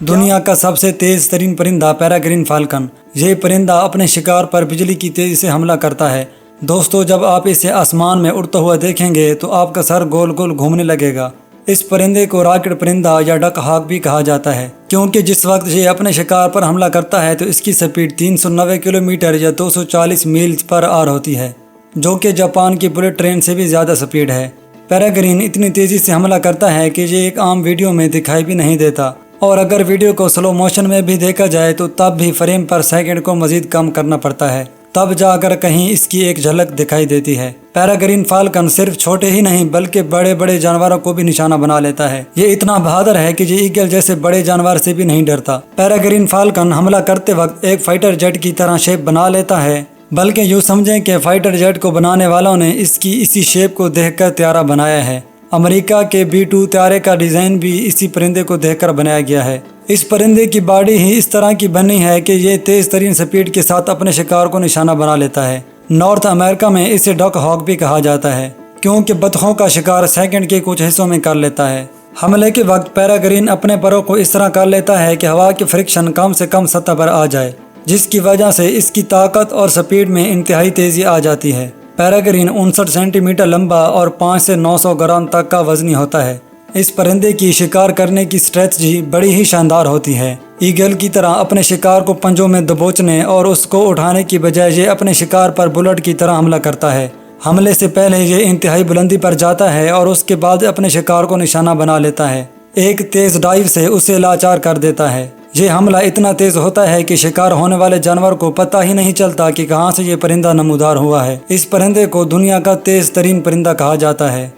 دنیا کا سب سے تیز ترین پرندہ پیراگرین فالکن۔ یہ پرندہ اپنے شکار پر بجلی کی تیزی سے حملہ کرتا ہے۔ دوستو، جب آپ اسے آسمان میں اڑتا ہوا دیکھیں گے تو آپ کا سر گول گول گھومنے لگے گا۔ اس پرندے کو راکٹ پرندہ یا ڈک ہاک بھی کہا جاتا ہے، کیونکہ جس وقت یہ اپنے شکار پر حملہ کرتا ہے تو اس کی سپیڈ 390 کلومیٹر یا 240 میل پر آور ہوتی ہے، جو کہ جاپان کی بلٹ ٹرین سے بھی زیادہ سپیڈ ہے۔ پیراگرین اتنی تیزی سے حملہ کرتا ہے کہ یہ ایک عام ویڈیو میں دکھائی بھی نہیں دیتا، اور اگر ویڈیو کو سلو موشن میں بھی دیکھا جائے تو تب بھی فریم پر سیکنڈ کو مزید کم کرنا پڑتا ہے، تب جا کر کہیں اس کی ایک جھلک دکھائی دیتی ہے۔ پیراگرین فالکن صرف چھوٹے ہی نہیں بلکہ بڑے بڑے جانوروں کو بھی نشانہ بنا لیتا ہے۔ یہ اتنا بہادر ہے کہ یہ ایگل جیسے بڑے جانور سے بھی نہیں ڈرتا۔ پیراگرین فالکن حملہ کرتے وقت ایک فائٹر جیٹ کی طرح شیپ بنا لیتا ہے، بلکہ یوں سمجھیں کہ فائٹر جیٹ کو بنانے والوں نے اس کی اسی شیپ کو دیکھ کر طیارہ بنایا ہے۔ امریکہ کے B-2 طیارے کا ڈیزائن بھی اسی پرندے کو دیکھ کر بنایا گیا ہے۔ اس پرندے کی باڈی ہی اس طرح کی بنی ہے کہ یہ تیز ترین سپیڈ کے ساتھ اپنے شکار کو نشانہ بنا لیتا ہے۔ نارتھ امریکہ میں اسے ڈک ہاک بھی کہا جاتا ہے، کیونکہ بطخوں کا شکار سیکنڈ کے کچھ حصوں میں کر لیتا ہے۔ حملے کے وقت پیراگرین اپنے پروں کو اس طرح کر لیتا ہے کہ ہوا کی فرکشن کم سے کم سطح پر آ جائے، جس کی وجہ سے اس کی طاقت اور سپیڈ میں انتہائی تیزی آ جاتی ہے۔ پیراگرین 59 سینٹی میٹر لمبا اور 500 سے 900 گرام تک کا وزنی ہوتا ہے۔ اس پرندے کی شکار کرنے کی اسٹریٹجی بڑی ہی شاندار ہوتی ہے۔ ایگل کی طرح اپنے شکار کو پنجوں میں دبوچنے اور اس کو اٹھانے کی بجائے یہ اپنے شکار پر بلٹ کی طرح حملہ کرتا ہے۔ حملے سے پہلے یہ انتہائی بلندی پر جاتا ہے اور اس کے بعد اپنے شکار کو نشانہ بنا لیتا ہے۔ ایک تیز ڈائیو سے اسے لاچار کر دیتا ہے۔ یہ حملہ اتنا تیز ہوتا ہے کہ شکار ہونے والے جانور کو پتہ ہی نہیں چلتا کہ کہاں سے یہ پرندہ نمودار ہوا ہے۔ اس پرندے کو دنیا کا تیز ترین پرندہ کہا جاتا ہے۔